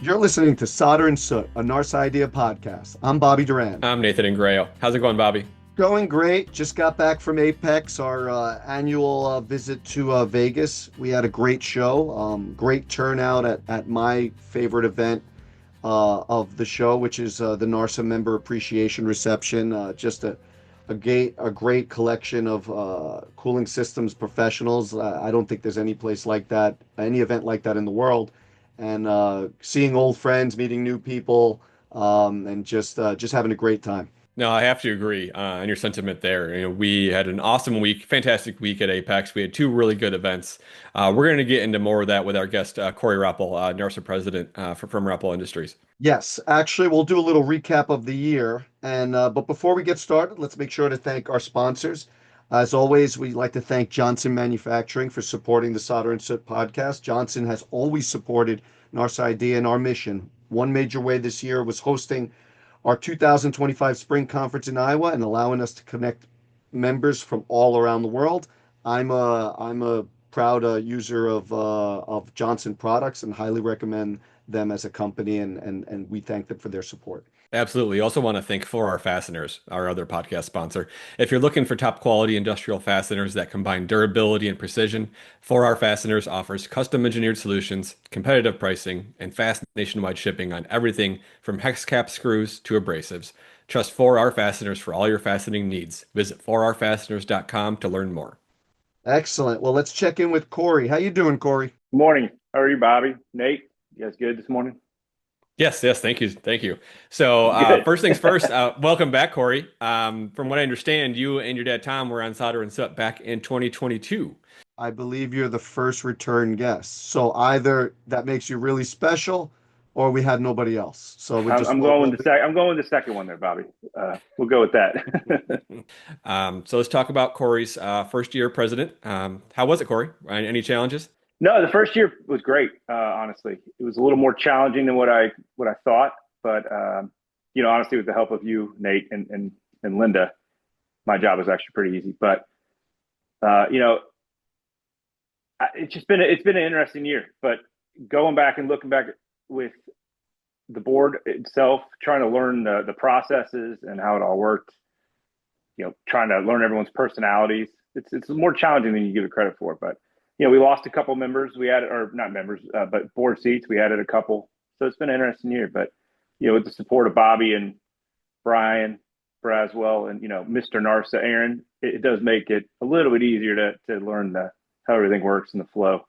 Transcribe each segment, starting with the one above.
You're listening to Solder and Soot, a NARSA Idea podcast. I'm Bobby Duran. I'm Nathan Ingrao. How's it going, Bobby? Going great. Just got back from Apex, our annual visit to Vegas. We had a great show, great turnout at my favorite event of the show, which is the NARSA Member Appreciation Reception. Just a great collection of cooling systems professionals. I don't think there's any place like that, any event like that in the world. And seeing old friends, meeting new people, and just having a great time. No, I have to agree on your sentiment there. We had an awesome week, fantastic week at Apex. We had two really good events. We're going to get into more of that with our guest, Corey Roppel, NARSA President from Roppel Industries. Yes, actually, we'll do a little recap of the year. And but before we get started, let's make sure to thank our sponsors. As always, we'd like to thank Johnson Manufacturing for supporting the Solder and Soot podcast. Johnson has always supported NARSA Idea and our mission. One major way this year was hosting our 2025 Spring Conference in Iowa and allowing us to connect members from all around the world. I'm a proud user of Johnson products and highly recommend them as a company, and we thank them for their support. Absolutely. Also want to thank For Our Fasteners, our other podcast sponsor. If you're looking for top quality industrial fasteners that combine durability and precision, For Our Fasteners offers custom engineered solutions, competitive pricing, and fast nationwide shipping on everything from hex cap screws to abrasives. Trust For Our Fasteners for all your fastening needs. Visit forourfasteners.com to learn more. Excellent. Well, let's check in with Corey. How you doing, Corey? Good morning. How are you, Bobby? Nate, you guys good this morning? Yes, thank you. So first things first, welcome back, Corey. From what I understand, you and your dad Tom were on Solder and Soot back in 2022. I believe you're the first return guest. So either that makes you really special, or we had nobody else. So I'm going with the second one there, Bobby. We'll go with that. So let's talk about Corey's first year president. How was it, Corey? Any challenges? No, the first year was great. Honestly, it was a little more challenging than what I thought, but honestly, with the help of you, Nate, and Linda, my job was actually pretty easy. But it's been an interesting year. But going back and looking back with the board itself, trying to learn the processes and how it all worked, trying to learn everyone's personalities, it's more challenging than you give it credit for. But we lost a couple members. We added, or not members, but board seats. We added a couple. So it's been an interesting year. But, with the support of Bobby and Brian Braswell and, Mr. NARSA, Aaron, it does make it a little bit easier to learn how everything works in the flow.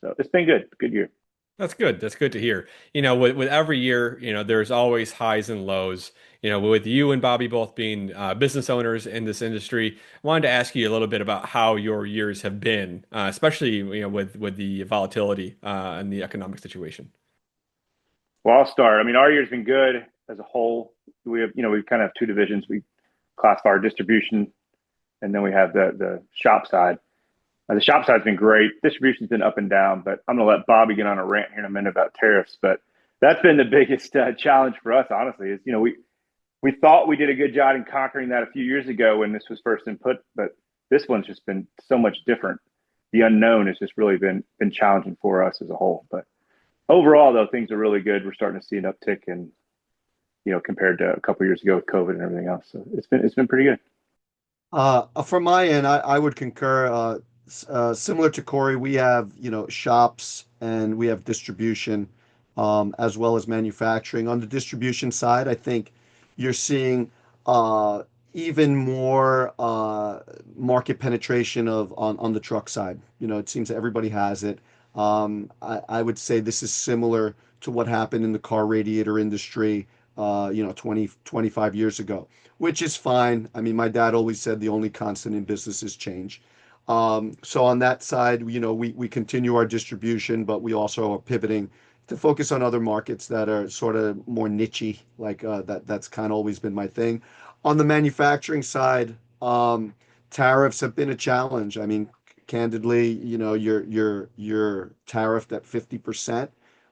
So it's been good. Good year. That's good. That's good to hear. With every year, there's always highs and lows. With you and Bobby both being business owners in this industry, I wanted to ask you a little bit about how your years have been, especially with the volatility and the economic situation. Well, I'll start. I mean, our year's been good as a whole. We kind of have two divisions. We classify our distribution, and then we have the shop side. The shop side's been great. Distribution's been up and down, but I'm going to let Bobby get on a rant here in a minute about tariffs. But that's been the biggest challenge for us, honestly, is, we thought we did a good job in conquering that a few years ago when this was first input, but this one's just been so much different. The unknown has just really been challenging for us as a whole. But overall, though, things are really good. We're starting to see an uptick in, compared to a couple of years ago with COVID and everything else. So it's been pretty good. From my end, I would concur. Similar to Corey, we have, shops and we have distribution, as well as manufacturing. On the distribution side, I think you're seeing even more market penetration on the truck side. It seems that everybody has it. I would say this is similar to what happened in the car radiator industry, 25 years ago, which is fine. I mean, my dad always said the only constant in business is change. So on that side, we continue our distribution, but we also are pivoting to focus on other markets that are sort of more nichey, like that's kind of always been my thing. On the manufacturing side, tariffs have been a challenge. I mean, candidly, you're tariffed at 50%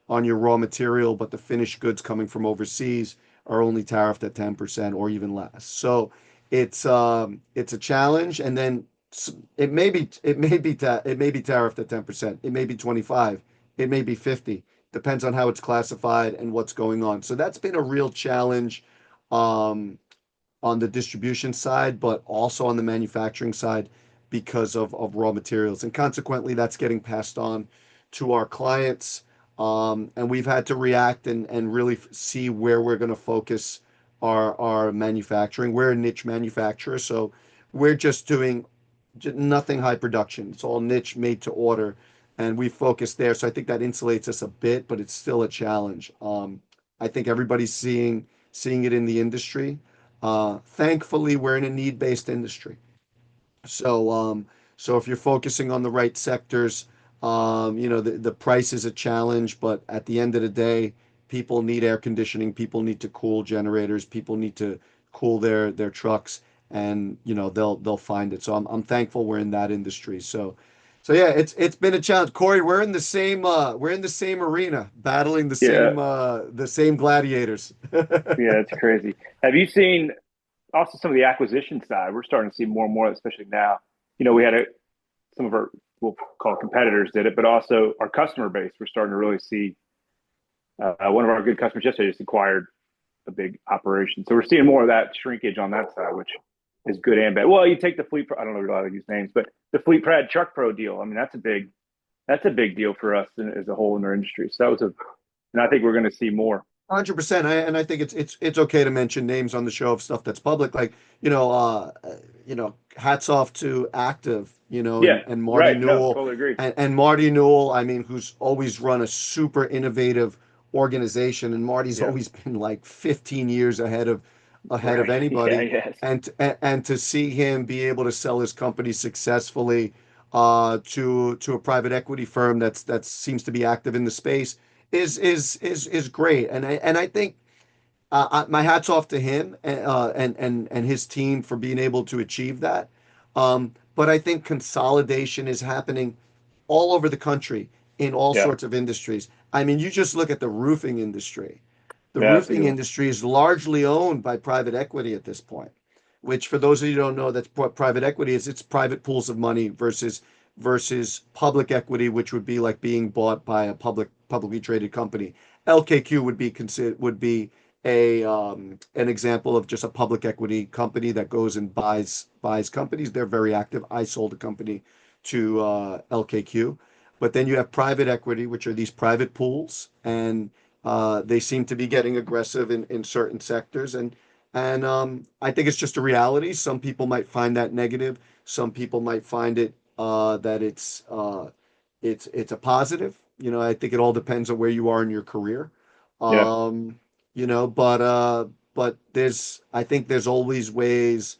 on your raw material, but the finished goods coming from overseas are only tariffed at 10% or even less. So it's a challenge, and then it may be tariffed at 10%. It may be 25. It may be 50. depends on how it's classified and what's going on. So that's been a real challenge. Um, on the distribution side, but also on the manufacturing side because of raw materials. And consequently, that's getting passed on to our clients. And we've had to react and really see where we're going to focus our manufacturing. We're a niche manufacturer, so we're just doing nothing high production. It's all niche made to order. And we focus there. So I think that insulates us a bit, but it's still a challenge. I think everybody's seeing it in the industry. Thankfully, we're in a need-based industry. So, so if you're focusing on the right sectors, the price is a challenge, but at the end of the day, people need air conditioning, people need to cool generators, people need to cool their trucks, and they'll find it. So I'm thankful we're in that industry. So yeah, it's been a challenge. Corey, we're in the same arena, battling Yeah, the same gladiators. yeah, it's crazy. Have you seen also some of the acquisition side? We're starting to see more and more, especially now. We had some of our, we'll call it competitors did it, but also our customer base. We're starting to really see one of our good customers yesterday just acquired a big operation. So we're seeing more of that shrinkage on that side, which is good and bad. Well, you take the fleet. I don't know how to use names, but the Fleet Prad Truck Pro deal. I mean, that's a big deal for us as a whole in our industry. So and I think we're going to see more. 100%. And I think it's okay to mention names on the show of stuff that's public. Like, hats off to Active, Yeah, and Marty right. No, Newell. totally agree. And Marty Newell, I mean, who's always run a super innovative organization. And Marty's Yeah, always been like 15 years ahead of right. Yeah, anybody. yes. And to see him be able to sell his company successfully to a private equity firm that seems to be active in the space is great. And I think my hat's off to him and his team for being able to achieve that. But I think consolidation is happening all over the country in all Yeah, sorts of industries. I mean, you just look at the roofing industry. The yeah, that's a roofing good one. industry is largely owned by private equity at this point, which for those of you who don't know, that's what private equity is. It's private pools of money versus public equity, which would be like being bought by a publicly traded company. LKQ would be an example of just a public equity company that goes and buys companies. They're very active. I sold a company to LKQ. But then you have private equity, which are these private pools, and they seem to be getting aggressive in certain sectors. And I think it's just a reality. Some people might find that negative. Some people might find it that it's a positive. I think it all depends on where you are in your career. Yeah, Um, but I think there's always ways.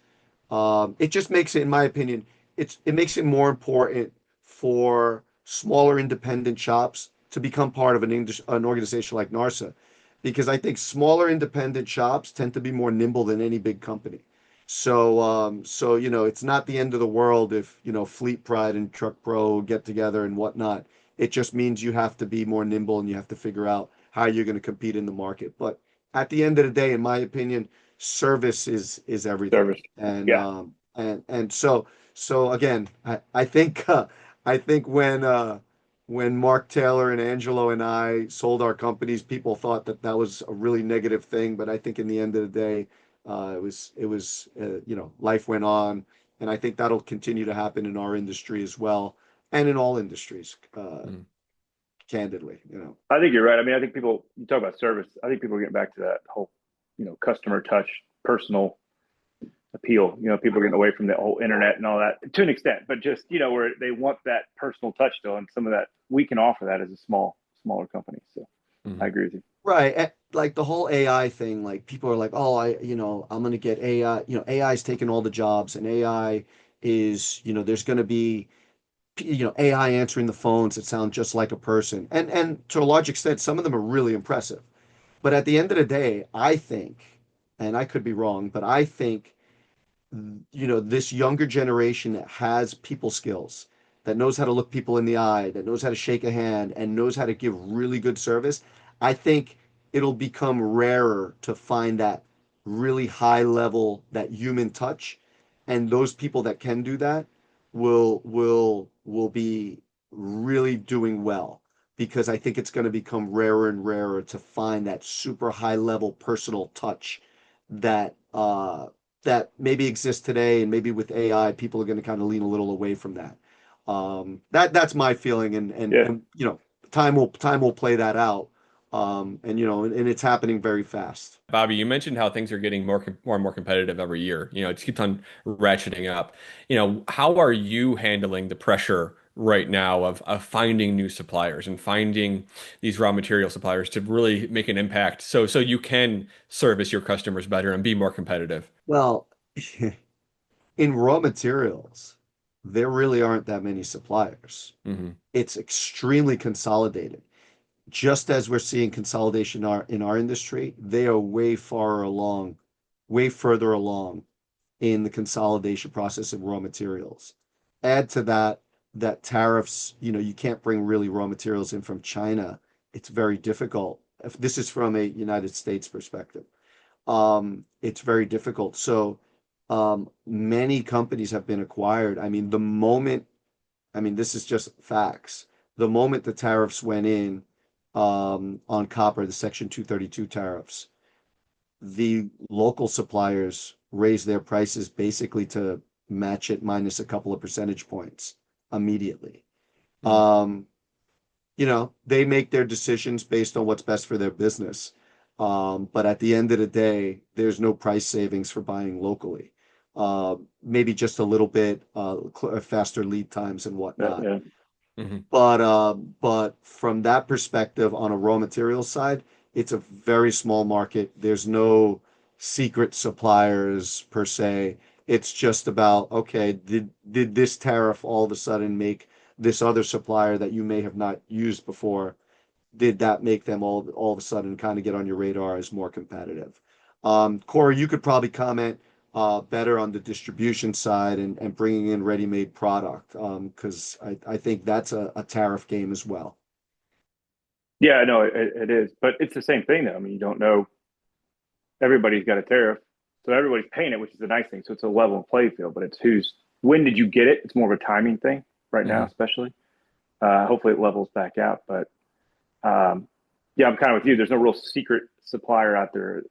It just makes it, in my opinion, it makes it more important for smaller independent shops to become part of an organization like NARSA, because I think smaller independent shops tend to be more nimble than any big company. So it's not the end of the world if Fleet Pride and Truck Pro get together and whatnot. It just means you have to be more nimble and you have to figure out how you're going to compete in the market. But at the end of the day, in my opinion, service is everything. service. And Yeah, um and so again, I think when Mark Taylor and Angelo and I sold our companies, people thought that was a really negative thing. But I think in the end of the day, life went on, and I think that'll continue to happen in our industry as well, and in all industries, Mm. candidly. I think you're right. I mean, I think people, you talk about service. I think people are getting back to that whole, customer touch, personal appeal. People are getting away from the whole internet and all that to an extent, but just, where they want that personal touch still. And some of that we can offer that as a smaller company. So I Mhm. agree with you. Right. Like the whole AI thing, like people are like, oh, I'm going to get AI, AI is taking all the jobs, and AI is, there's going to be, AI answering the phones that sound just like a person. And to a large extent, some of them are really impressive. But at the end of the day, I think, and I could be wrong, but I think this younger generation that has people skills, that knows how to look people in the eye, that knows how to shake a hand, and knows how to give really good service. I think it'll become rarer to find that really high level, that human touch. And those people that can do that will be really doing well, because I think it's going to become rarer and rarer to find that super high level personal touch that that maybe exists today, and maybe with AI, people are going to kind of lean a little away from that. That's my feeling, Yeah. and time will play that out. And and it's happening very fast. Bobby, you mentioned how things are getting more and more competitive every year. It just keeps on ratcheting up. How are you handling the pressure right now of finding new suppliers and finding these raw material suppliers to really make an impact so you can service your customers better and be more competitive? Well, in raw materials, there really aren't that many suppliers. Hmm. It's extremely consolidated. Just as we're seeing consolidation in our industry, they are way further along in the consolidation process of raw materials. Add to that tariffs, you can't bring really raw materials in from China. It's very difficult. If this is from a United States perspective, it's very difficult. So, many companies have been acquired. This is just facts. The moment the tariffs went in, on copper, the Section 232 tariffs, the local suppliers raised their prices basically to match it minus a couple of percentage points immediately. Um, they make their decisions based on what's best for their business. But at the end of the day, there's no price savings for buying locally. Maybe just a little bit faster lead times and Yeah. whatnot. Yeah. Hmm. But from that perspective, on a raw material side, it's a very small market. There's no secret suppliers per se. It's just about, okay, did this tariff all of a sudden make this other supplier that you may have not used before, did that make them all of a sudden kind of get on your radar as more competitive? Corey, you could probably comment better on the distribution side and bringing in ready-made product, because I think that's a tariff game as well. Yeah, no, it is, but it's the same thing though. I mean, you don't know. Everybody's got a tariff, so everybody's paying it, which is a nice thing. So it's a level play field, but it's when did you get it? It's more of a timing thing right now, Hmm. especially. Hopefully, it levels back out, but yeah, I'm kind of with you. There's no real secret supplier out there.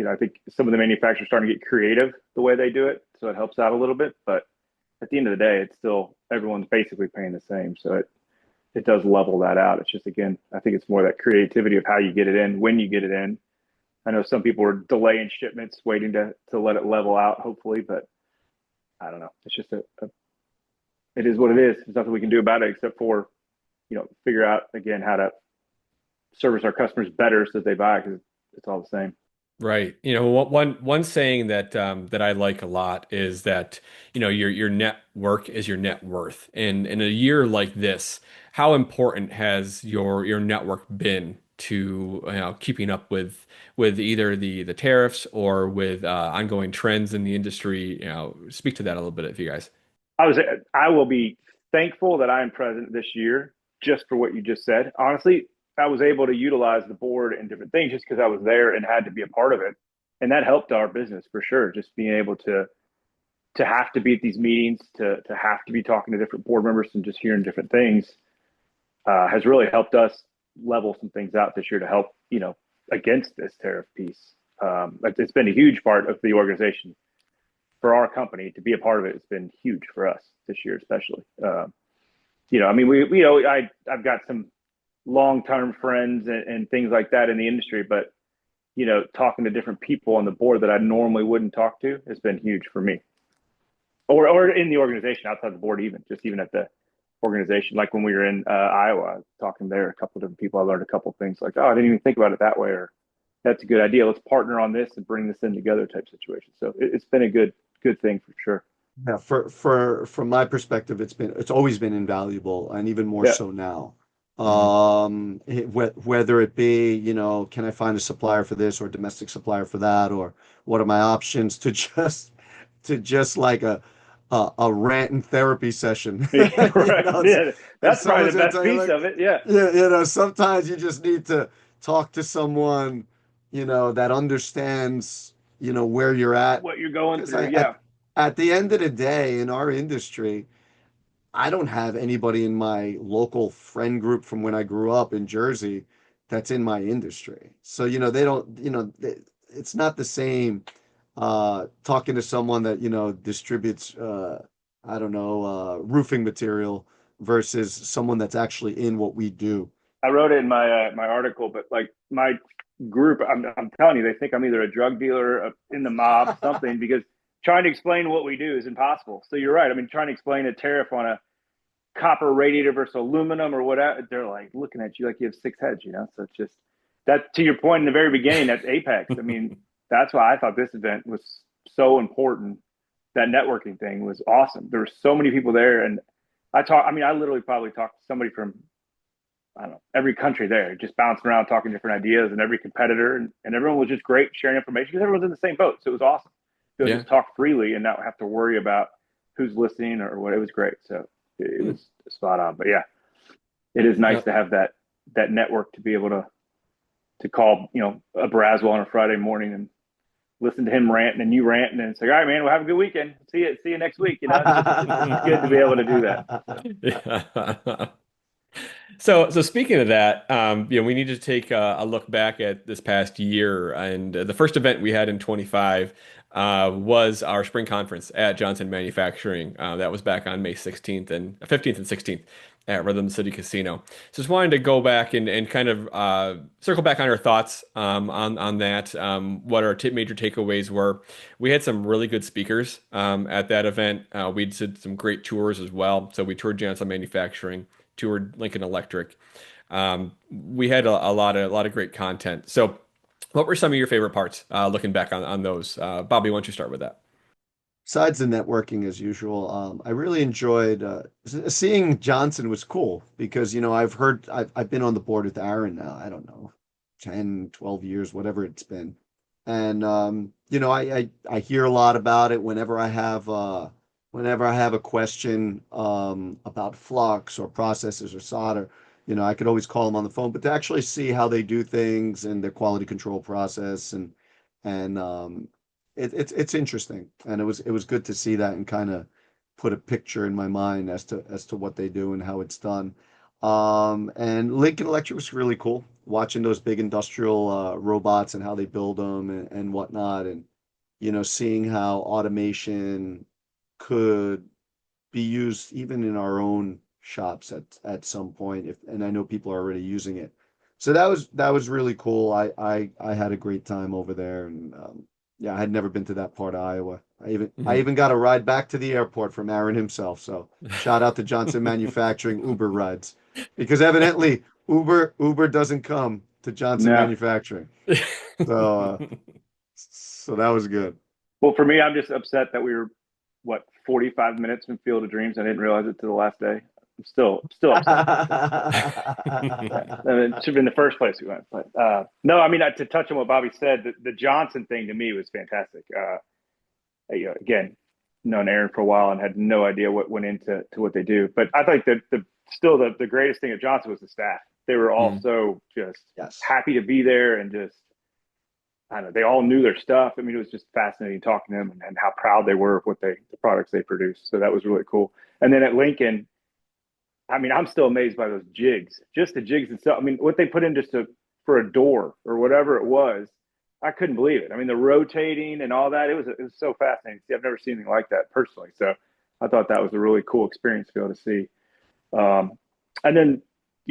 I think some of the manufacturers are starting to get creative the way they do it, so it helps out a little bit. But at the end of the day, it's still everyone's basically paying the same, so it does level that out. It's just, again, I think it's more that creativity of how you get it in, when you get it in. I know some people are delaying shipments, waiting to let it level out, hopefully, but I don't know. It's just it is what it is. There's nothing we can do about it except for figure out again how to service our customers better so that they buy, because it's all the same. Right. One saying that I like a lot is that, your network is your net worth. And in a year like this, how important has your network been to, keeping up with either the tariffs or with ongoing trends in the industry? Speak to that a little bit, if you guys. I was I will be thankful that I am president this year, just for what you just said. Honestly, I was able to utilize the board and different things just because I was there and had to be a part of it, and that helped our business for sure. Just being able to have to be at these meetings, to have to be talking to different board members and just hearing different things has really helped us level some things out this year to help against this tariff piece. It's been a huge part of the organization for our company to be a part of it. It's been huge for us this year, especially. I mean, I've got some long-term friends and things like that in the industry, but talking to different people on the board that I normally wouldn't talk to has been huge for me, or in the organization, outside the board, even at the organization. Like when we were in Iowa, talking there, a couple of different people, I learned a couple of things like, oh, I didn't even think about it that way, or that's a good idea. Let's partner on this and bring this in together type situation. So it's been a good thing for sure. Yeah, from my perspective, it's always been invaluable, and even more Yeah. so now. Hmm. Whether it be, can I find a supplier for this or a domestic supplier for that, or what are my options to just like a rant and therapy session. Yeah, right. Yeah, And that's probably someone's the gonna best tell you piece like, of it. Yeah, yeah, sometimes you just need to talk to someone, that understands, where you're at. what you're going Because through. Yeah, at the end of the day, in our industry, I don't have anybody in my local friend group from when I grew up in Jersey that's in my industry. So, they don't, it's not the same talking to someone that, distributes, I don't know, roofing material versus someone that's actually in what we do. I wrote it in my article, but like my group, I'm telling you, they think I'm either a drug dealer, in the mob, something, because trying to explain what we do is impossible. So you're right. I mean, trying to explain a tariff on a copper radiator versus aluminum or whatever, they're like looking at you like you have six heads, So it's just that, to your point in the very beginning, that's Apex. I mean, that's why I thought this event was so important. That networking thing was awesome. There were so many people there, and I literally probably talked to somebody from, I don't know, every country there, just bouncing around talking different ideas, and every competitor, and everyone was just great sharing information because everyone's in the same boat. So it was awesome. You'll just talk freely and not have to worry about who's listening or what. It was great. So it was spot on. But yeah, it is nice to have that network to be able to call, a Braswell on a Friday morning and listen to him ranting and you ranting and say, all right, man, we'll have a good weekend. See you next week. It's good to be able to do that. Yeah. So speaking of that, we need to take a look back at this past year, and the first event we had in 25 was our spring conference at Johnson Manufacturing. That was back on May 16th and 15th and 16th at Rhythm City Casino. So just wanted to go back and kind of circle back on our thoughts on that, what our major takeaways were. We had some really good speakers at that event. We did some great tours as well. So we toured Johnson Manufacturing, toured Lincoln Electric. We had a lot of great content. So what were some of your favorite parts looking back on those? Bobby, why don't you start with that? Besides the networking as usual, I really enjoyed seeing Johnson was cool because, I've been on the board with Aaron now, I don't know, 10, 12 years, whatever it's been. And, I hear a lot about it whenever I have a question about flux or processes or solder. I could always call them on the phone, but to actually see how they do things and their quality control process and it's interesting, and it was good to see that and kind of put a picture in my mind as to what they do and how it's done. And Lincoln Electric was really cool watching those big industrial robots and how they build them and whatnot, and seeing how automation could be used even in our own shops at some point. And I know people are already using it. So that was really cool. I had a great time over there, and yeah, I had never been to that part of Iowa. I even got a ride back to the airport from Aaron himself. So shout out to Johnson Manufacturing Uber rides, because evidently Uber doesn't come to Johnson No. Manufacturing. So that was good. Well, for me, I'm just upset that we were 45 minutes from Field of Dreams. I didn't realize it to the last day. I'm still upset. It should have been the first place we went. But no, I mean, to touch on what Bobby said, the Johnson thing to me was fantastic. Again, known Aaron for a while and had no idea what went into what they do. But I think that the greatest thing at Johnson was the staff. They were all so just happy to be there, and just, I don't know, they all knew their stuff. I mean, it was just fascinating talking to them and how proud they were of the products they produced. So that was really cool. And then at Lincoln, I mean, I'm still amazed by those jigs, just the jigs itself. I mean, what they put in for a door or whatever it was, I couldn't believe it. I mean, the rotating and all that, it was so fascinating. See, I've never seen anything like that personally. So I thought that was a really cool experience to be able to see. And then,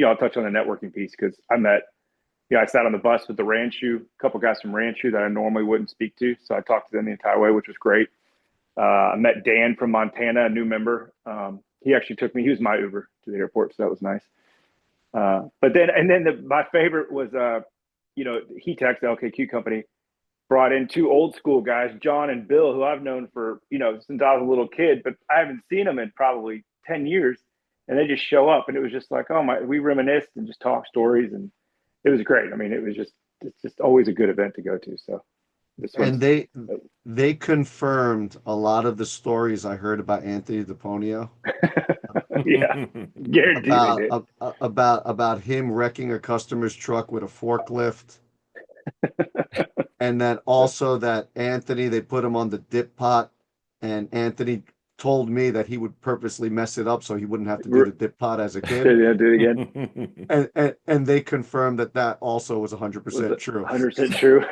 I'll touch on the networking piece, because I sat on the bus with the Ranchu, a couple guys from Ranchu that I normally wouldn't speak to. So I talked to them the entire way, which was great. I met Dan from Montana, a new member. He actually took me. He was my Uber to the airport, so that was nice. But then my favorite was, Heat Tech's, the LKQ company, brought in two old school guys, John and Bill, who I've known for, since I was a little kid, but I haven't seen them in probably 10 years. And they just show up, and it was just like, oh my, we reminisced and just talked stories, and it was great. I mean, it's just always a good event to go to. So. And they confirmed a lot of the stories I heard about Anthony DePonio. Yeah, guaranteed about him wrecking a customer's truck with a forklift, and then also that Anthony, they put him on the dip pot, and Anthony told me that he would purposely mess it up so he wouldn't have to do R- the dip pot as a kid. do it again. And they confirmed that that also was Was 100% it true. 100% true?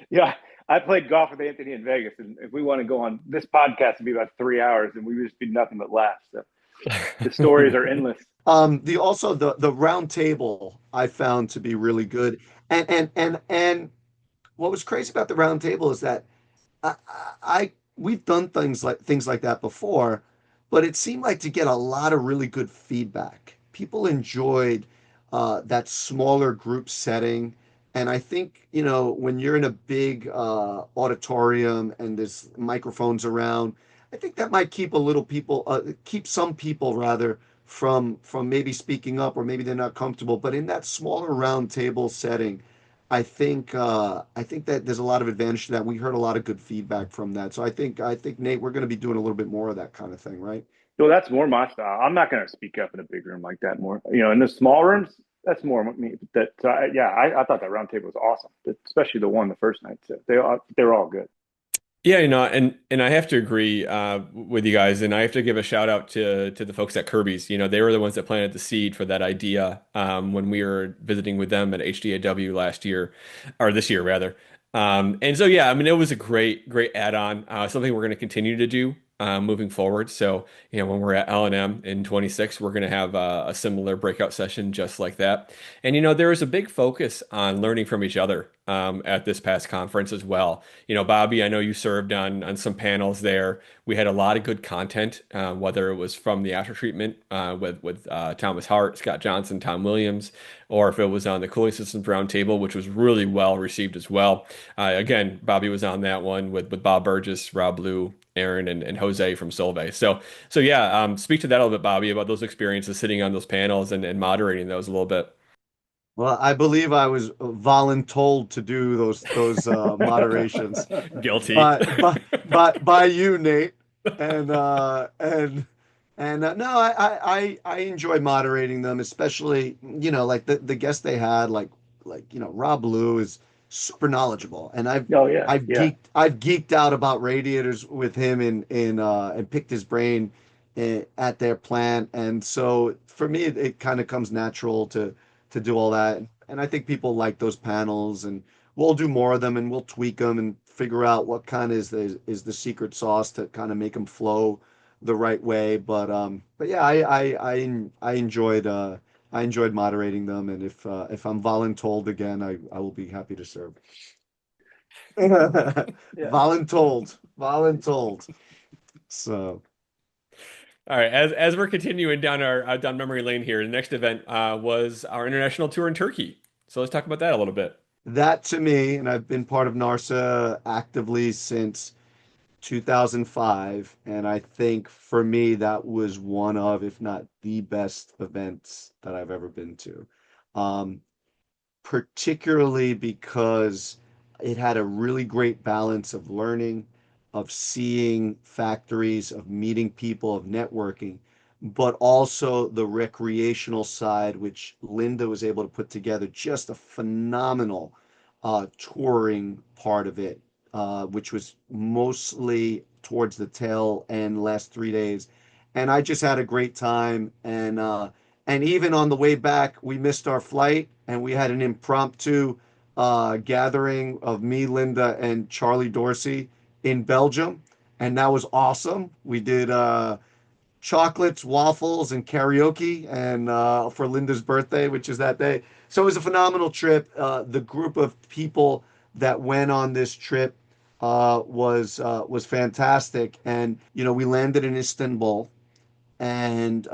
Yeah, I played golf with Anthony in Vegas, and if we want to go on this podcast, it'd be about 3 hours, and we would just be nothing but laughs. So the stories are endless. The also the round table I found to be really good. And what was crazy about the round table is that we've done things like that before, but it seemed like to get a lot of really good feedback. People enjoyed that smaller group setting, and I think when you're in a big auditorium and there's microphones around, I think that might keep some people rather from maybe speaking up or maybe they're not comfortable. But in that smaller round table setting, I think that there's a lot of advantage to that. We heard a lot of good feedback from that. So I think Nate, we're going to be doing a little bit more of that kind of thing, right? So that's more my style. I'm not going to speak up in a big room like that. More, in the small rooms, that's more me. I thought that round table was awesome, especially the one the first night. So they're all good. Yeah, and I have to agree with you guys, and I have to give a shout out to the folks at Kirby's. They were the ones that planted the seed for that idea when we were visiting with them at HDAW last year, or this year rather. And so yeah, I mean it was a great add-on, something we're going to continue to do moving forward. So when we're at L&M in 26, we're going to have a similar breakout session just like that. And there was a big focus on learning from each other at this past conference as well. Bobby, I know you served on some panels there. We had a lot of good content, whether it was from the after treatment with Thomas Hart, Scott Johnson, Tom Williams, or if it was on the cooling systems roundtable, which was really well received as well. Again, Bobby was on that one with Bob Burgess, Rob Blue, Aaron, and Jose from Solvay. So yeah, speak to that a little bit, Bobby, about those experiences sitting on those panels and moderating those a little bit. Well, I believe I was voluntold to do those moderations Guilty. by you, Nate, and no, I enjoy moderating them, especially like the guests they had, like Rob Blue is super knowledgeable, and Oh yeah, yeah. I've geeked out about radiators with him and picked his brain at their plant, and so for me it kind of comes natural to do all that. And I think people like those panels, and we'll do more of them, and we'll tweak them and figure out what kind is the secret sauce to kind of make them flow the right way. But yeah, I enjoyed moderating them, and if I'm voluntold again, I will be happy to serve. Yeah. Voluntold. So. All right, as we're continuing down our down memory lane here, the next event was our international tour in Turkey. So let's talk about that a little bit. That to me, and I've been part of NARSA actively since 2005, and I think for me that was one of, if not the best events that I've ever been to. Um, Particularly because it had a really great balance of learning, of seeing factories, of meeting people, of networking, but also the recreational side, which Linda was able to put together just a phenomenal touring part of it, which was mostly towards the tail end, last 3 days. And I just had a great time. And even on the way back, we missed our flight and we had an impromptu gathering of me, Linda, and Charlie Dorsey in Belgium. And that was awesome. We did chocolates, waffles, and karaoke, and for Linda's birthday, which is that day. So it was a phenomenal trip. The group of people that went on this trip was fantastic. And we landed in Istanbul, and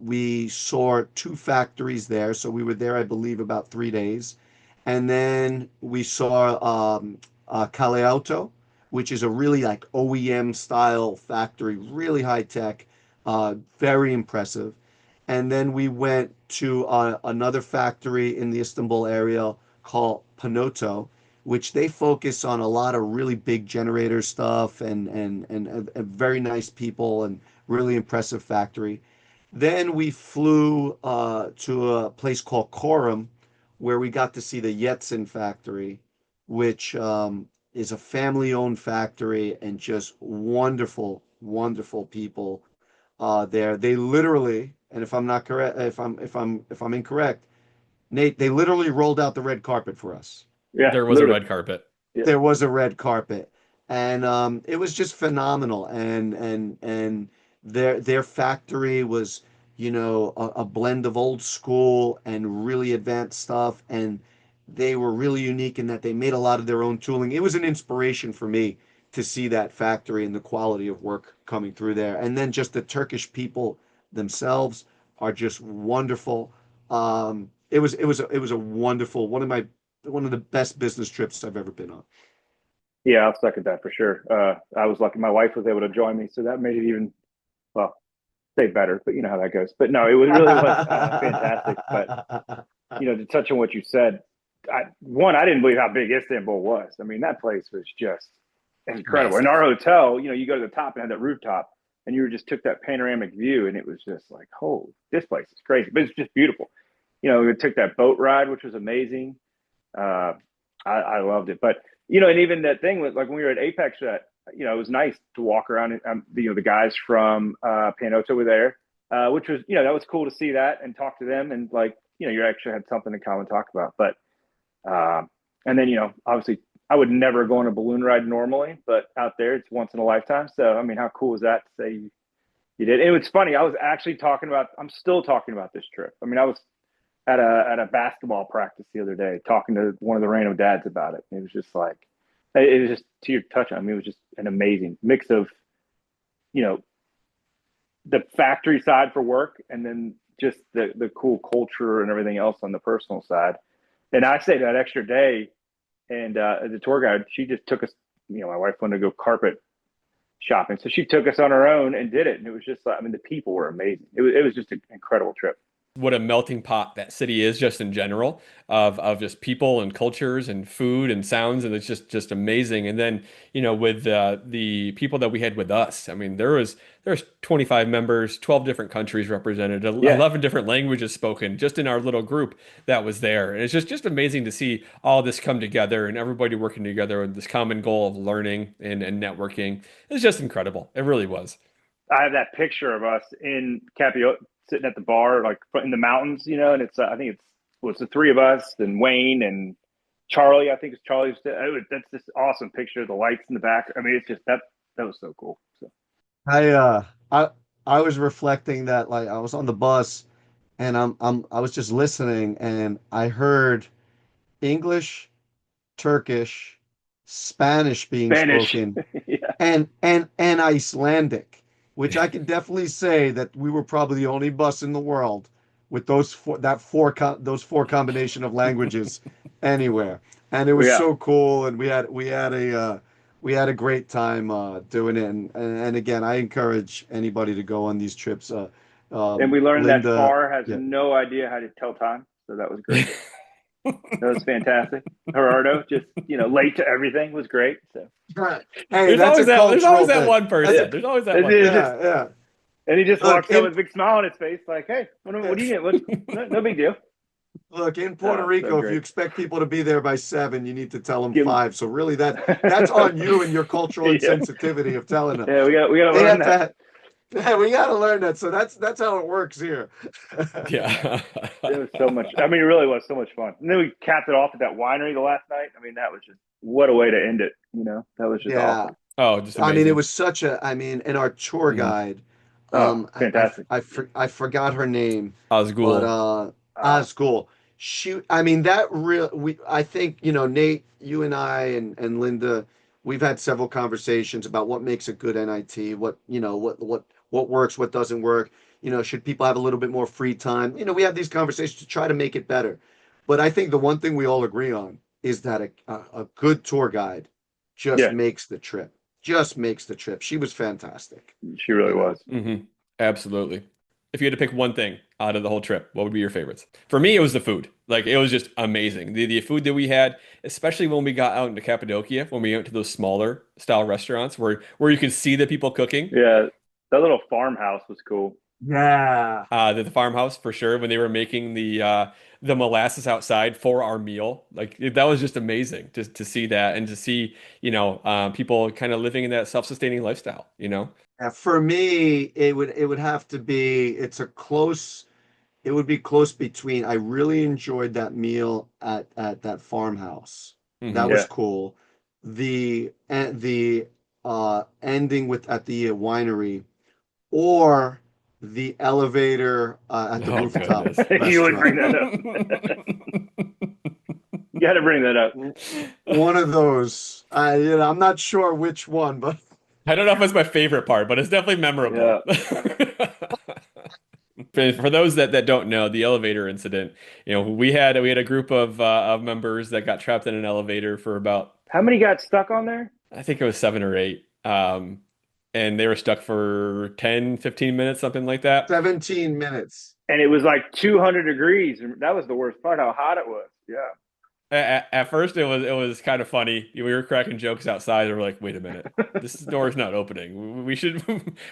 we saw two factories there. So we were there, I believe, about 3 days. And then we saw Caleauto, which is a really like OEM style factory, really high tech, very impressive. And then we went to another factory in the Istanbul area called Panoto, which they focus on a lot of really big generator stuff and very nice people and really impressive factory. Then we flew to a place called Coram, where we got to see the Yetsin factory, which is a family-owned factory and just wonderful, wonderful people there. They literally, and if I'm not correct, if I'm incorrect, Nate, they literally rolled out the red carpet for us. Yeah, There was a literally. red carpet. Yeah. There was a red carpet, and it was just phenomenal. And their factory was, a blend of old school and really advanced stuff, and they were really unique in that they made a lot of their own tooling. It was an inspiration for me to see that factory and the quality of work coming through there. And then just the Turkish people themselves are just wonderful. It was a wonderful one of the best business trips I've ever been on. Yeah, I'll second that for sure. I was lucky; my wife was able to join me, so that made it even well, say better, but you know how that goes. But no, it was really was fantastic. But to touch on what you said, I didn't believe how big Istanbul was. I mean, that place was just incredible. In Massive. our hotel, you go to the top and had that rooftop, and you just took that panoramic view, and it was just like, oh, this place is crazy, but it's just beautiful. We took that boat ride, which was amazing. Uh, I loved it, but and even that thing with like when we were at Apex, it was nice to walk around. And the guys from Panota were there, which was that was cool to see that and talk to them, and like you actually had something in common to talk about. But and then obviously I would never go on a balloon ride normally, but out there it's once in a lifetime. So I mean, how cool is that to say you did? And it was funny. I'm still talking about this trip. I mean, I was at a basketball practice the other day talking to one of the random dads about it. And it was just like it was just to your touch on. I mean, it was just an amazing mix of the factory side for work and then just the cool culture and everything else on the personal side. And I stayed that extra day, and as a tour guide, she just took us. My wife wanted to go carpet shopping, so she took us on her own and did it. And it was just like, I mean, the people were amazing. It was just an incredible trip. What a melting pot that city is just in general of just people and cultures and food and sounds, and it's just amazing. And then with the people that we had with us, I mean there's 25 members, 12 different countries represented, Yeah, 11 different languages spoken just in our little group that was there. And it's just amazing to see all this come together and everybody working together with this common goal of learning and networking. It's just incredible. It really was. I have that picture of us in Capio sitting at the bar, like in the mountains, and it's I think it's the three of us and Wayne and Charlie. I think it's Charlie. That's this awesome picture of the lights in the back. I mean, it's just that was so cool. So I uh I I was reflecting that, like, I was on the bus, and I was just listening, and I heard English, Turkish, Spanish being Spanish, spoken, yeah, and Icelandic, which I can definitely say that we were probably the only bus in the world with those four combination of languages anywhere. And it was yeah. so cool, and we had a great time doing it. And again, I encourage anybody to go on these trips. And we learned that Linda, Far has yeah. no idea how to tell time, so that was great. That was fantastic. Gerardo, just late to everything was great. So Hey, that's a There's always cultural that thing. one That's yeah, person. There's always that it, one it person. just yeah, yeah. and he just Look, walks up in with a big smile on his face, like, "Hey, what do you get? No big deal." Look, in Puerto So Rico, if you great. expect people to be there by 7, you need to tell them Give him. 5. So really, that's on you and your cultural Yeah, insensitivity of telling them. yeah. We got to They learn have to that. yeah, we got to learn that. So that's how it works here. Yeah. It was so much. I mean, it really was so much fun. And then we capped it off at that winery the last night. I mean, that was just what a way to end it. That was just Yeah. awesome. Oh, just I mean, it amazing. was and our tour Mhm. guide, Oh, fantastic. I forgot her name, but Osgood. Uh, School. I mean, I think, Nate, you and I and Linda, we've had several conversations about what makes a good NIT, what works, what doesn't work. Should people have a little bit more free time? We have these conversations to try to make it better. But I think the one thing we all agree on is that a good tour guide just yeah, makes the trip. Just makes the trip. She was fantastic, she really you know. was. Absolutely. If you had to pick one thing out of the whole trip, what would be your favorites? For me, it was the food. Like it was just amazing. The food that we had, especially when we got out into Cappadocia, when we went to those smaller style restaurants where you could see the people cooking. Yeah, that little farmhouse was cool. Yeah. The farmhouse for sure when they were making the molasses outside for our meal. Like that was just amazing to see that and to see, people kind of living in that self-sustaining lifestyle, For me, it would have to be it would be close between. I really enjoyed that meal at that farmhouse. That Hmm. was Yeah. cool. The ending with at the winery, or the elevator at the Oh, rooftop goodness. You would restaurant. bring that up. You got to bring that up. One of those. I'm not sure which one, but I don't know if it's my favorite part, but it's definitely memorable. Yeah. For those that don't know, the elevator incident, we had a group of members that got trapped in an elevator for about, How many got stuck on there? I think it was 7 or 8. And they were stuck for 10, 15 minutes, something like that. 17 minutes. And it was like 200 degrees. And that was the worst part, how hot it was. Yeah. At first, it was kind of funny. We were cracking jokes outside, and we're like, "Wait a minute, this door's not opening. We should."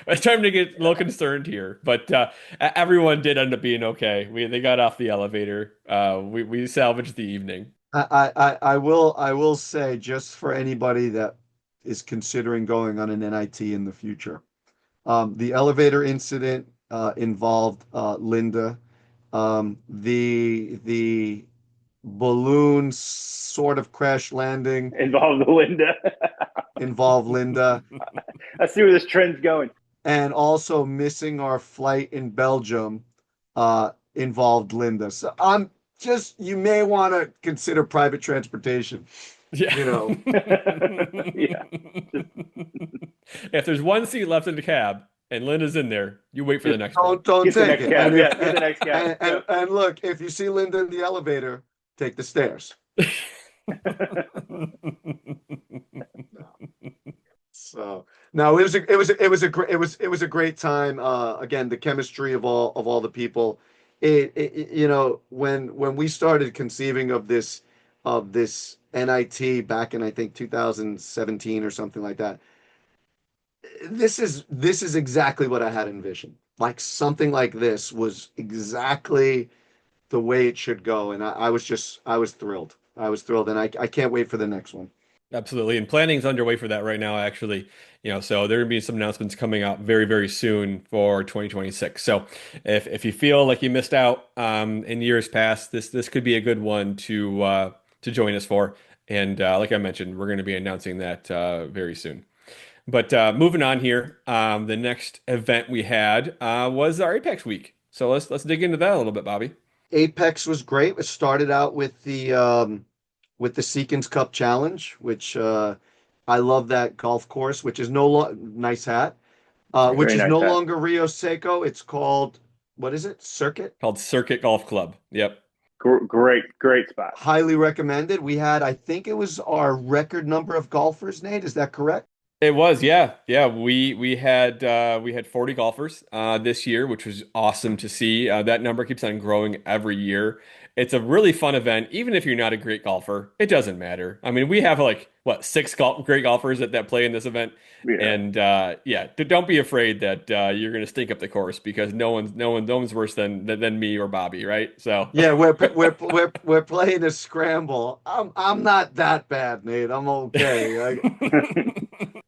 It's time to get a little concerned here. But everyone did end up being okay. They got off the elevator. We salvaged the evening. I will say, just for anybody that is considering going on an NIT in the future, the elevator incident involved Linda. The balloon sort of crash landing Involved Linda. involved Linda, I see where this trend's going. and also missing our flight in Belgium involved Linda. So you may want to consider private transportation. Yeah. You know, Yeah. If there's one seat left in the cab and Linda's in there, you wait for the next one. don't Get the take next it. cab. And, Yeah, get the next cab. and look, if you see Linda in the elevator, take the stairs. So no, it was a great time. Again, the chemistry of all the people. When we started conceiving of this NIT back in, I think, 2017 or something like that. This is exactly what I had envisioned. Like, something like this was exactly the way it should go, and I was thrilled. I was thrilled, and I can't wait for the next one. Absolutely. And planning is underway for that right now, actually. So there will be some announcements coming out very, very soon for 2026. So if you feel like you missed out in years past, this could be a good one to join us for. And like I mentioned, we're going to be announcing that very soon. But moving on here, the next event we had was our Apex Week. So let's dig into that a little bit, Bobby. Apex was great. It started out with the Seekins Cup Challenge, which I love that golf course, which is nice hat, which Very is nice no hat. longer Rio Seco. It's called, what is it? Circuit. Called Circuit Golf Club. Yep. Great spot. Highly recommended. We had, I think it was our record number of golfers, Nate. Is that correct? It was, yeah, yeah. We had 40 golfers this year, which was awesome to see. That number keeps on growing every year. It's a really fun event, even if you're not a great golfer. It doesn't matter. I mean, we have like what, six great golfers that play in this event, Yeah. and yeah, don't be afraid that you're going to stink up the course because no one's worse than me or Bobby, right? So. Yeah, we're playing a scramble. I'm not that bad, Nate. I'm okay.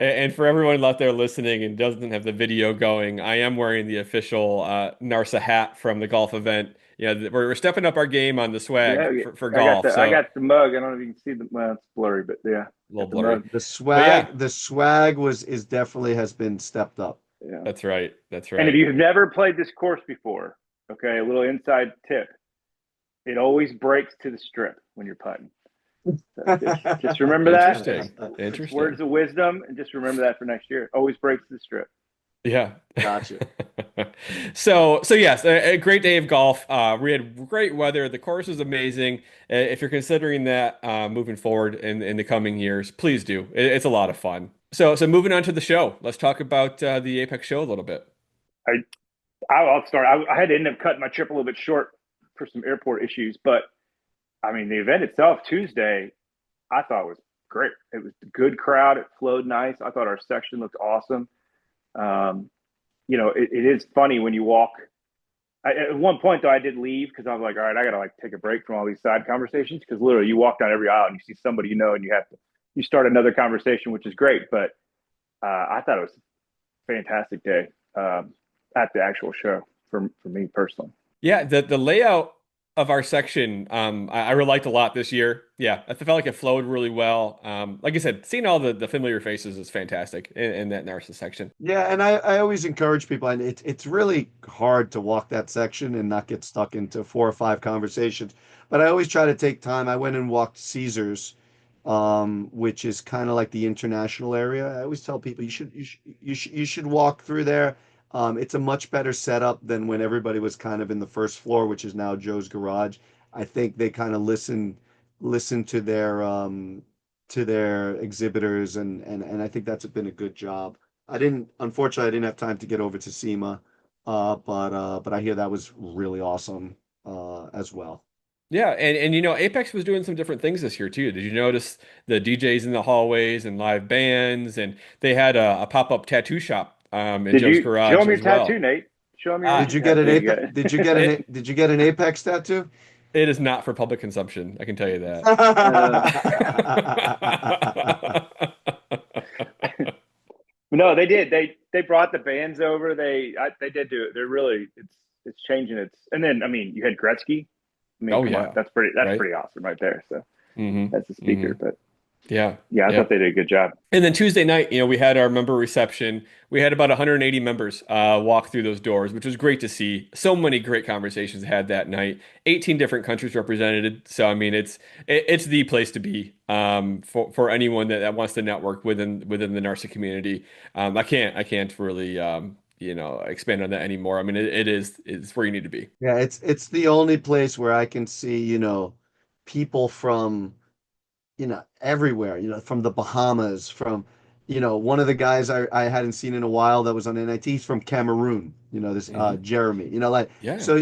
And for everyone out there listening and doesn't have the video going, I am wearing the official NARSA hat from the golf event. Yeah, we're stepping up our game on the Yeah, swag for I got golf. the I So a got the mug. I don't know if you can see the well, it's blurry, but yeah, little got the blurry. mug. The But yeah, swag is definitely has been stepped up. Yeah. that's right. That's And if right. you've never played this course before, okay, a little inside tip: it always breaks to the strip when you're putting. So just remember that. Interesting. It's words Interesting. of wisdom, and just remember that for next year. Always breaks to the strip. Yeah. Gotcha. So yes, a great day of golf. We had great weather. The course is amazing. If you're considering that moving forward in the coming years, please do. It's a lot of fun. So moving on to the show, let's talk about the Apex show a little bit. I I'll start. I had to end up cutting my trip a little bit short for some airport issues, but I mean the event itself Tuesday, I thought was great. It was a good crowd. It flowed nice. I thought our section looked awesome. It is funny when you walk At one point though, I did leave because I was like, all right, I gotta like take a break from all these side conversations because literally you walk down every aisle and you see somebody you know and you start another conversation, which is great. But I thought it was a fantastic day at the actual show for me personally. Yeah, the layout of our section, I really liked a lot this year. Yeah, I felt like it flowed really well. Like I said, seeing all the familiar faces is fantastic in that NARSA section. Yeah, and I always encourage people, and it's really hard to walk that section and not get stuck into 4 or 5 conversations. But I always try to take time. I went and walked Caesars, which is kind of like the international area. I always tell people you should walk through there. It's a much better setup than when everybody was kind of in the first floor, which is now Joe's Garage. I think they kind of listen to their exhibitors, and I think that's been a good job. Unfortunately, I didn't have time to get over to SEMA, but I hear that was really awesome as well. Yeah, and Apex was doing some different things this year too. Did you notice the DJs in the hallways and live bands, and they had a pop-up tattoo shop in Did Joe's you show Garage him your as tattoo, well. Nate? Show him your Uh, Did recent you get an tattoo. You got Apex? it. Did you get an Apex tattoo? it is not for public consumption, I can tell you that. No, they did. They brought the bands over. They did do it. They're really it's changing. And then I mean you had Gretzky. I mean Oh come on, yeah, that's right. pretty awesome right there. So hmm that's the hmm speaker. But Yeah, yeah, I yeah. thought they did a good job. And then Tuesday night, we had our member reception. We had about 180 members walk through those doors, which was great to see. So many great conversations had that night. 18 different countries represented. So I mean, it's the place to be for anyone that wants to network within the NARSA community. I can't really expand on that anymore. I mean, it's where you need to be. Yeah, it's the only place where I can see, people from everywhere, from the Bahamas, from, one of the guys I hadn't seen in a while that was on NIT, he's from Cameroon, this hmm Jeremy, like, Yeah. so,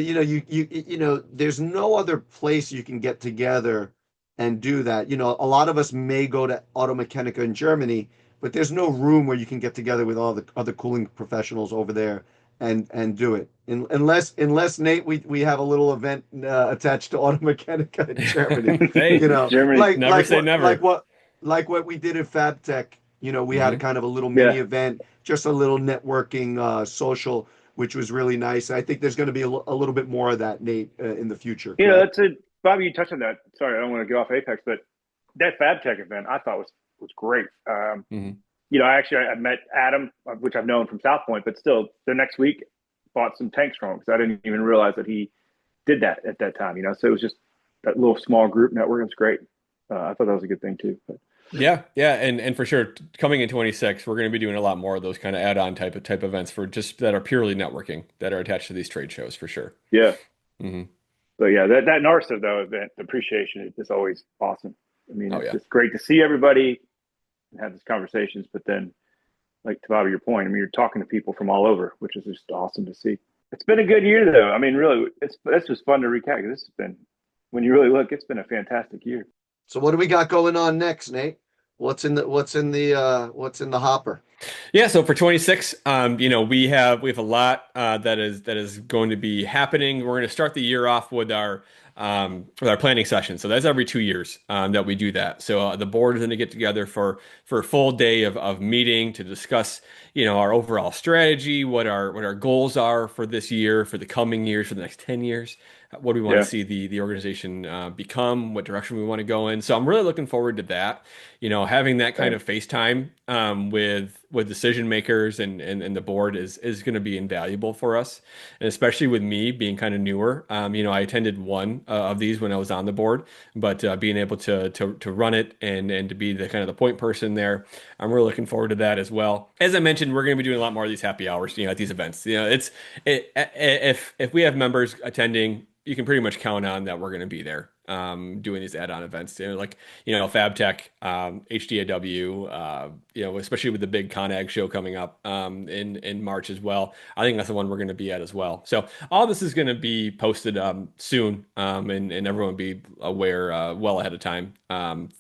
there's no other place you can get together and do that. A lot of us may go to Automechanica in Germany, but there's no room where you can get together with all the other cooling professionals over there and do it. Unless Nate, we have a little event attached to Automechanica in Germany. Hey, Germany. Like never like say what like never. what like what we did in FabTech. We had hmm kind of a little mini Yeah. event, just a little networking social, which was really nice. I think there's going to be a little bit more of that, Nate, in the future, correct? That's a Bobby, you touched on that. Sorry, I don't want to get off Apex, but that FabTech event I thought was great. hmm I met Adam, which I've known from South Point, but still, the next week bought some tanks from him because I didn't even realize that he did that at that time. So it was just that little small group network. It was great. I thought that was a good thing too. But Yeah, yeah, and for sure, coming in 26, we're going to be doing a lot more of those kind of add-on type events for just that are purely networking that are attached to these trade shows for sure. yeah, hmm but yeah, that NARSA though event, the appreciation is just always awesome. I mean, Oh it's yeah. just great to see everybody and have these conversations. But then, like to Bobby, your point, I mean, you're talking to people from all over, which is just awesome to see. It's been a good year though. I mean, really, this was fun to recap. This has been, when you really look, it's been a fantastic year. So what do we got going on next, Nate? What's in the hopper? Yeah, so for 26, we have a lot that is going to be happening. We're going to start the year off with our planning session. So that's every 2 years that we do that. So the board is going to get together for a full day of meeting to discuss our overall strategy, what our goals are for this year, for the coming years, for the next 10 years. What do we want to Yeah, see the organization become? What direction we want to go in? So I'm really looking forward to that. Having that kind same. of FaceTime with decision makers and the board is going to be invaluable for us, and especially with me being kind of newer. I attended one of these when I was on the board, but being able to run it and to be the kind of the point person there, I'm really looking forward to that as well. As I mentioned, we're going to be doing a lot more of these happy hours, at these events. If we have members attending, you can pretty much count on that we're going to be there doing these add-on events, like FabTech, HDAW, especially with the big ConAg show coming up in March as well. I think that's the one we're going to be at as well. So all this is going to be posted soon, and everyone will be aware well ahead of time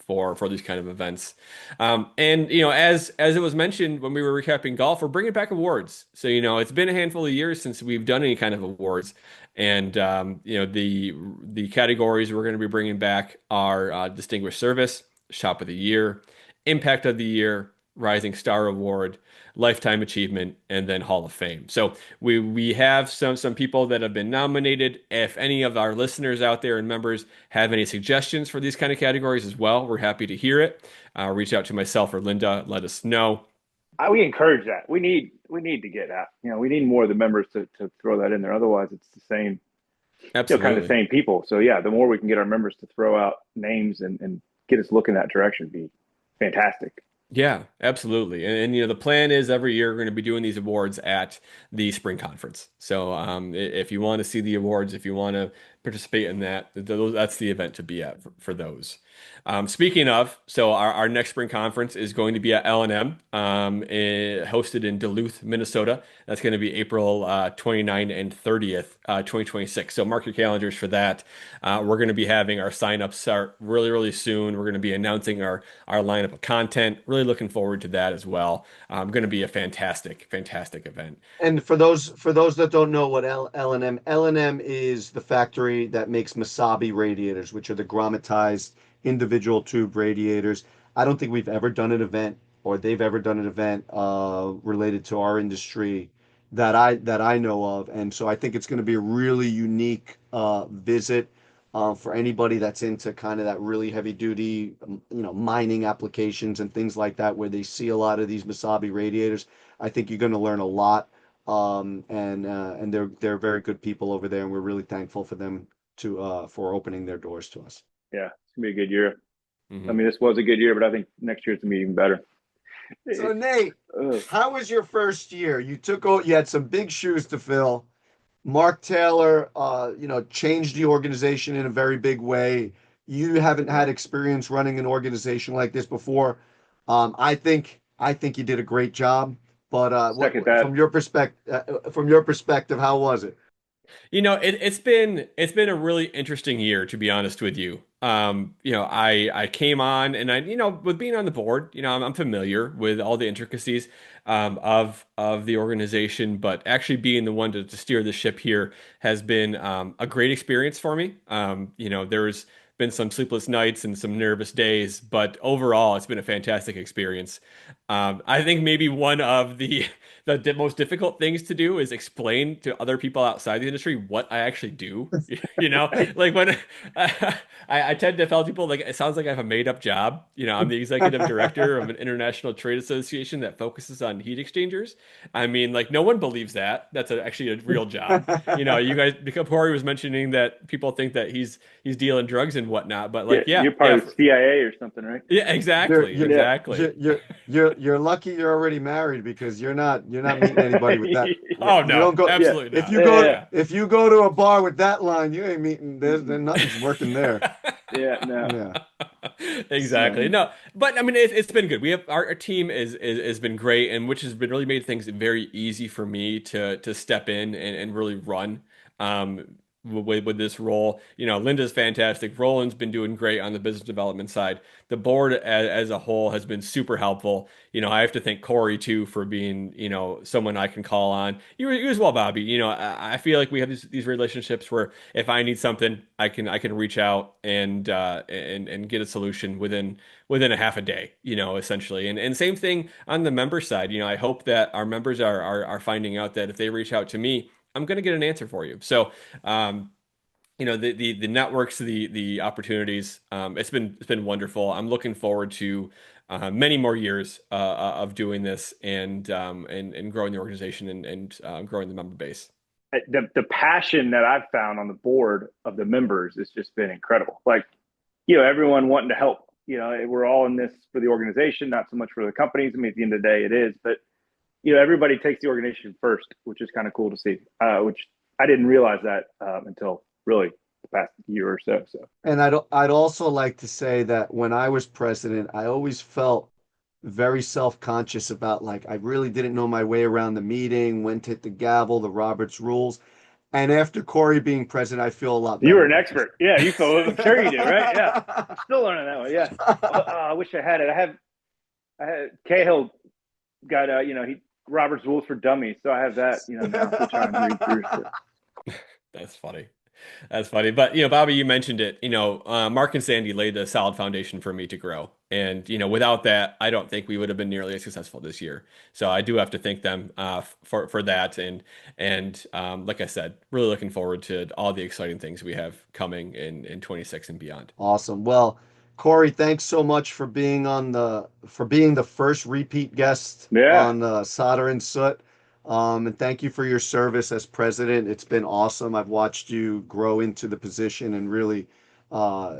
for these kind of events. And as it was mentioned when we were recapping golf, we're bringing back awards. So it's been a handful of years since we've done any kind of awards. And the categories we're going to be bringing back are Distinguished Service, Shop of the Year, Impact of the Year, Rising Star Award, Lifetime Achievement, and then Hall of Fame. So we have some people that have been nominated. If any of our listeners out there and members have any suggestions for these kind of categories as well, we're happy to hear it. Reach out to myself or Linda. Let us know. We encourage that. We need to get that. We need more of the members to throw that in there. Otherwise, it's the same, kind of the Absolutely. same people. So yeah, the more we can get our members to throw out names and get us looking that direction, would be fantastic. Yeah, absolutely. And the plan is every year we're going to be doing these awards at the spring conference. So if you want to see the awards, if you want to participate in that, that's the event to be at for those. Speaking of, so our next spring conference is going to be at L&M, hosted in Duluth, Minnesota. That's going to be April 29 and 30th, 2026. So mark your calendars for that. We're going to be having our signups start really, really soon. We're going to be announcing our lineup of content. Really looking forward to that as well. Going to be a fantastic, fantastic event. And for those that don't know what L&M is the factory that makes Masabi radiators, which are the grammatized individual tube radiators. I don't think we've ever done an event or they've ever done an event related to our industry that I know of, and so I think it's going to be a really unique visit for anybody that's into kind of that really heavy duty, mining applications and things like that, where they see a lot of these Masabi radiators. I think you're going to learn a lot, and they're very good people over there, and we're really thankful for them for opening their doors to us. Yeah, it's gonna be a good year. I Mhm. mean, this was a good year, but I think next year's gonna be even better. So Nate, how was your first year? You had some big shoes to fill. Mark Taylor, changed the organization in a very big way. You haven't had experience running an organization like this before. I think you did a great job. But Second that. from your perspective, how was it? It's been a really interesting year, to be honest with you. I came on and with being on the board, I'm familiar with all the intricacies of the organization, but actually being the one to steer the ship here has been a great experience for me. There's been some sleepless nights and some nervous days, but overall, it's been a fantastic experience. I think maybe one of the most difficult things to do is explain to other people outside the industry what I actually do. Like when I tend to tell people like it sounds like I have a made up job. I'm the executive director of an international trade association that focuses on heat exchangers. I mean, like no one believes that. That's actually a real job. You guys, because Corey was mentioning that people think that he's dealing drugs and whatnot, but Yeah, like yeah, you're part yeah, of the CIA or something, right? yeah, You're exactly, you're Yeah. exactly. you're lucky you're already married because you're not meeting anybody with that. You, Oh you no, don't go Yeah. absolutely if not. you go Yeah. if you go to a bar with that line, you ain't meeting. There's nothing's working there. Yeah. No. Yeah. Exactly. No. No, but I mean, it's been good. We have our team has been great, and which has been really made things very easy for me to step in and really run with this role. Linda's fantastic. Roland's been doing great on the business development side. The board as a whole has been super helpful. I have to thank Corey too for being someone I can call on. You as well, Bobby. I feel like we have these relationships where if I need something, I can reach out and get a solution within a half a day, essentially. And same thing on the member side. I hope that our members are finding out that if they reach out to me, I'm going to get an answer for you. So, the networks, the opportunities, it's been wonderful. I'm looking forward to many more years of doing this and growing the organization and growing the member base. The passion that I've found on the board of the members has just been incredible. Like, everyone wanting to help. We're all in this for the organization, not so much for the companies. I mean, at the end of the day, it is, but everybody takes the organization first, which is kind of cool to see. Which I didn't realize that until really the past year or so. So And I'd also like to say that when I was president, I always felt very self-conscious about like I really didn't know my way around the meeting, when to hit the gavel, the Roberts rules. And after Corey being president, I feel a lot you better were an about expert. Yeah, you feel. I'm sure you do, right? Yeah, I'm still learning that one. Yeah. I wish I had it. I had Cahill got he Robert's Rules for Dummies, so I have that now to try and read through. So. That's funny. That's funny. But, Bobby, you mentioned it. Mark and Sandy laid a solid foundation for me to grow. And, without that, I don't think we would have been nearly as successful this year. So I do have to thank them for that. And like I said, really looking forward to all the exciting things we have coming in 26 and beyond. Awesome. Well, Corey, thanks so much for being the first repeat guest Yeah. on Solder and Soot. And thank you for your service as president. It's been awesome. I've watched you grow into the position and really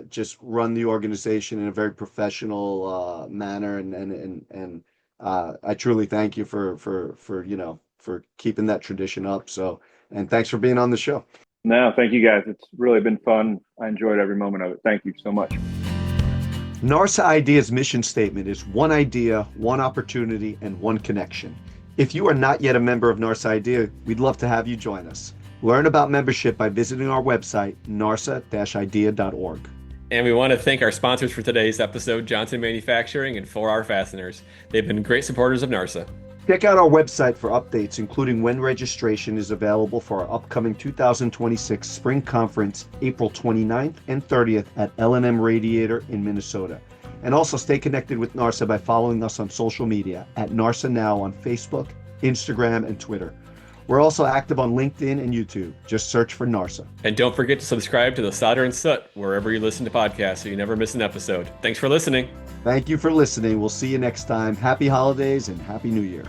just run the organization in a very professional manner. And I truly thank you for keeping that tradition up. So, and thanks for being on the show. No, thank you guys. It's really been fun. I enjoyed every moment of it. Thank you so much. NARSA Idea's mission statement is one idea, one opportunity, and one connection. If you are not yet a member of NARSA Idea, we'd love to have you join us. Learn about membership by visiting our website, narsa-idea.org. And we want to thank our sponsors for today's episode, Johnson Manufacturing and 4R Fasteners. They've been great supporters of NARSA. Check out our website for updates, including when registration is available for our upcoming 2026 Spring Conference, April 29th and 30th at L&M Radiator in Minnesota. And also stay connected with NARSA by following us on social media at NARSA Now on Facebook, Instagram, and Twitter. We're also active on LinkedIn and YouTube. Just search for NARSA. And don't forget to subscribe to the Solder and Soot wherever you listen to podcasts so you never miss an episode. Thanks for listening. Thank you for listening. We'll see you next time. Happy holidays and Happy New Year.